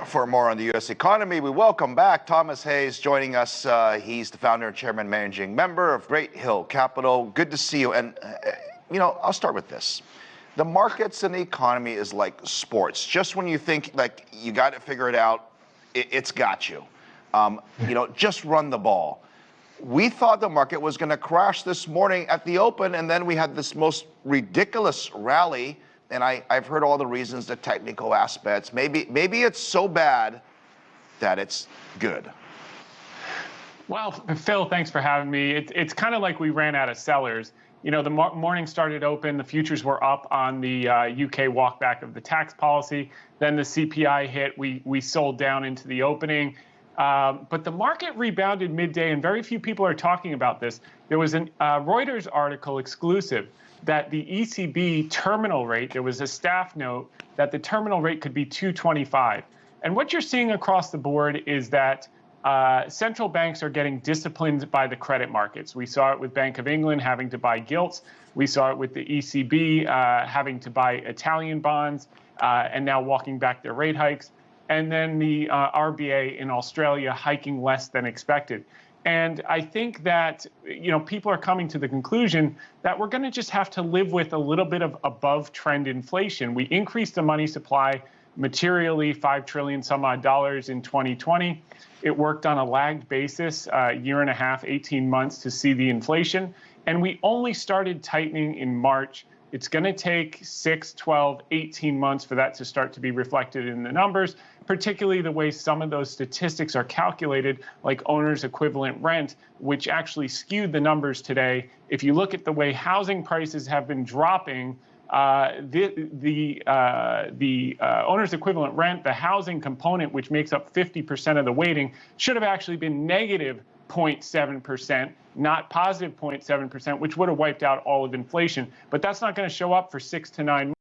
For more on the U.S. economy, we welcome back Thomas Hayes joining us. He's the founder, chairman, managing member of Great Hill Capital. Good to see you. And, I'll start with this. The markets and the economy is like sports. Just when you think like you got to figure it out, it's got you. Just run the ball. We thought the market was going to crash this morning at the open, and then we had this most ridiculous rally. And I've heard all the reasons, the technical aspects. Maybe it's so bad that it's good. Well, Phil, thanks for having me. It's kind of like we ran out of sellers. The morning started open. The futures were up on the UK walkback of the tax policy. Then the CPI hit. We sold down into the opening. But the market rebounded midday, and very few people are talking about this. There was a Reuters article exclusive that the ECB terminal rate, there was a staff note that the terminal rate could be 225. And what you're seeing across the board is that central banks are getting disciplined by the credit markets. We saw it with Bank of England having to buy gilts. We saw it with the ECB having to buy Italian bonds and now walking back their rate hikes. And then the RBA in Australia hiking less than expected. And I think that, people are coming to the conclusion that we're going to just have to live with a little bit of above trend inflation. We increased the money supply materially, $5 trillion some odd dollars in 2020. It worked on a lagged basis, a year and a half, 18 months to see the inflation. And we only started tightening in March. It's going to take 6, 12, 18 months for that to start to be reflected in the numbers, particularly the way some of those statistics are calculated, like owner's equivalent rent, which actually skewed the numbers today. If you look at the way housing prices have been dropping, the owner's equivalent rent, the housing component, which makes up 50% of the weighting, should have actually been negative 0.7%, not positive 0.7%, which would have wiped out all of inflation. But that's not going to show up for 6 to 9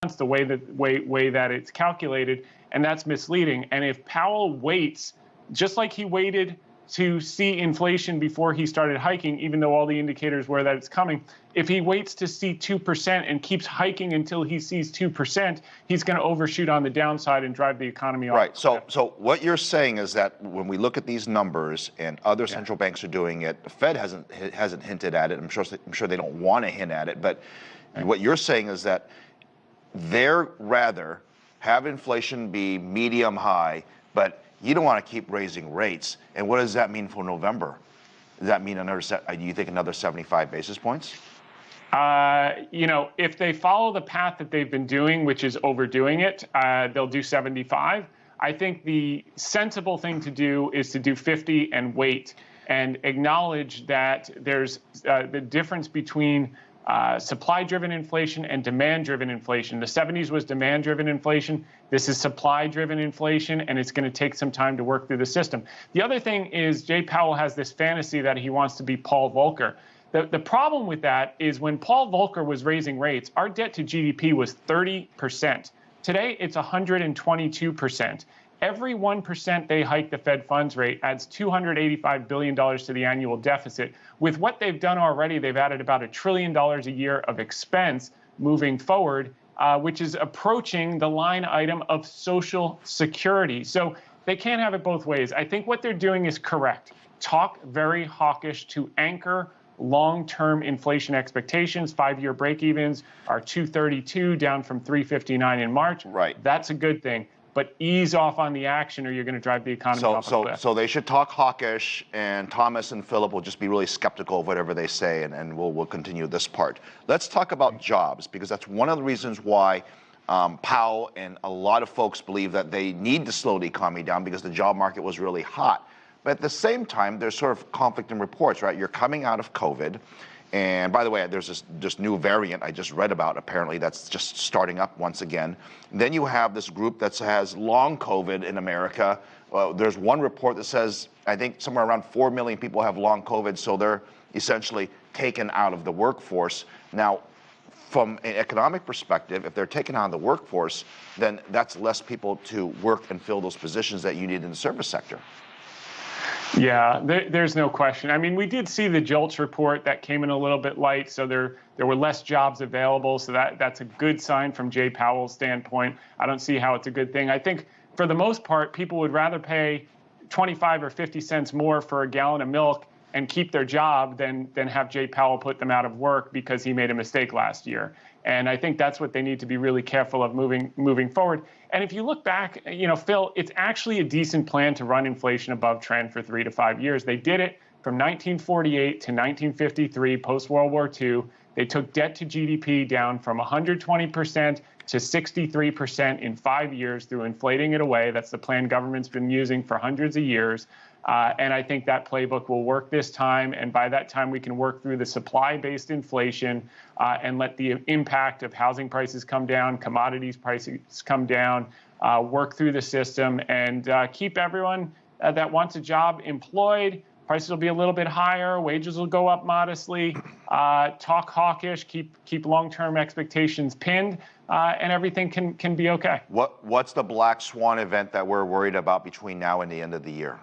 months, the way that it's calculated, and that's misleading. And if Powell waits, just like he waited to see inflation before he started hiking, even though all the indicators were that it's coming, if he waits to see 2% and keeps hiking until he sees 2%, he's going to overshoot on the downside and drive the economy off. Right. So what you're saying is that when we look at these numbers and other central banks are doing it, the Fed hasn't hinted at it. I'm sure they don't want to hint at it. But what you're saying is that they're rather have inflation be medium high, but you don't want to keep raising rates. And what does that mean for November? Does that mean do you think another 75 basis points? If they follow the path that they've been doing, which is overdoing it, they'll do 75. I think the sensible thing to do is to do 50 and wait and acknowledge that there's the difference between supply-driven inflation and demand-driven inflation. The 70s was demand-driven inflation. This is supply-driven inflation, and it's going to take some time to work through the system. The other thing is Jay Powell has this fantasy that he wants to be Paul Volcker. The problem with that is when Paul Volcker was raising rates, our debt to GDP was 30%. Today, it's 122%. Every 1% they hike the Fed funds rate adds $285 billion to the annual deficit. With what they've done already, they've added about $1 trillion a year of expense moving forward, which is approaching the line item of Social Security. So they can't have it both ways. I think what they're doing is correct. Talk very hawkish to anchor long-term inflation expectations. 5-year break-evens are 232, down from 359 in March. Right. That's a good thing. But ease off on the action or you're going to drive the economy off a cliff. So they should talk hawkish, and Thomas and Philip will just be really skeptical of whatever they say, and we'll continue this part. Let's talk about jobs, because that's one of the reasons why Powell and a lot of folks believe that they need to slow the economy down, because the job market was really hot. But at the same time, there's sort of conflicting reports, right? You're coming out of COVID. And by the way, there's this new variant I just read about, apparently, that's just starting up once again. And then you have this group that has long COVID in America. There's one report that says, I think somewhere around 4 million people have long COVID, so they're essentially taken out of the workforce. Now, from an economic perspective, if they're taken out of the workforce, then that's less people to work and fill those positions that you need in the service sector. Yeah, there's no question. I mean, we did see the JOLTS report that came in a little bit light, so there were less jobs available. So that's a good sign from Jay Powell's standpoint. I don't see how it's a good thing. I think for the most part, people would rather pay 25 or 50 cents more for a gallon of milk and keep their job than have Jay Powell put them out of work because he made a mistake last year. And I think that's what they need to be really careful of moving forward. And if you look back, Phil, it's actually a decent plan to run inflation above trend for 3 to 5 years. They did it from 1948 to 1953, post-World War II. They took debt to GDP down from 120% to 63% in 5 years through inflating it away. That's the plan government's been using for hundreds of years. And I think that playbook will work this time. And by that time, we can work through the supply-based inflation and let the impact of housing prices come down, commodities prices come down, work through the system, and keep everyone that wants a job employed. Prices will be a little bit higher. Wages will go up modestly. Talk hawkish. Keep long-term expectations pinned, and everything can be okay. What's the black swan event that we're worried about between now and the end of the year?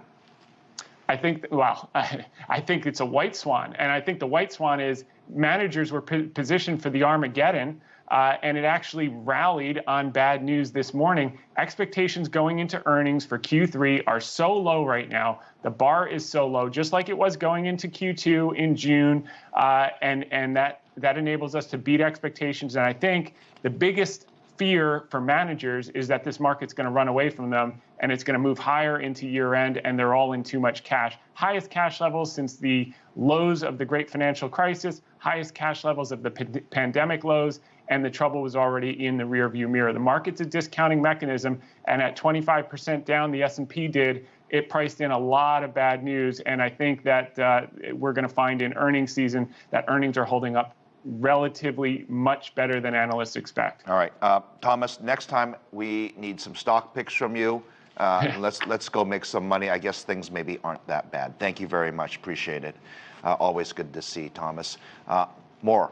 I think it's a white swan. And I think the white swan is managers were positioned for the Armageddon, and it actually rallied on bad news this morning. Expectations going into earnings for Q3 are so low right now. The bar is so low, just like it was going into Q2 in June, and that enables us to beat expectations. And I think the biggest fear for managers is that this market's going to run away from them and it's going to move higher into year end, and they're all in too much cash. Highest cash levels since the lows of the great financial crisis, highest cash levels of the pandemic lows, and the trouble was already in the rearview mirror. The market's a discounting mechanism, and at 25% down, the S&P did, it priced in a lot of bad news. And I think that we're going to find in earnings season that earnings are holding up relatively much better than analysts expect. All right, Thomas, next time we need some stock picks from you. Let's go make some money. I guess things maybe aren't that bad. Thank you very much. Appreciate it. Always good to see Thomas. More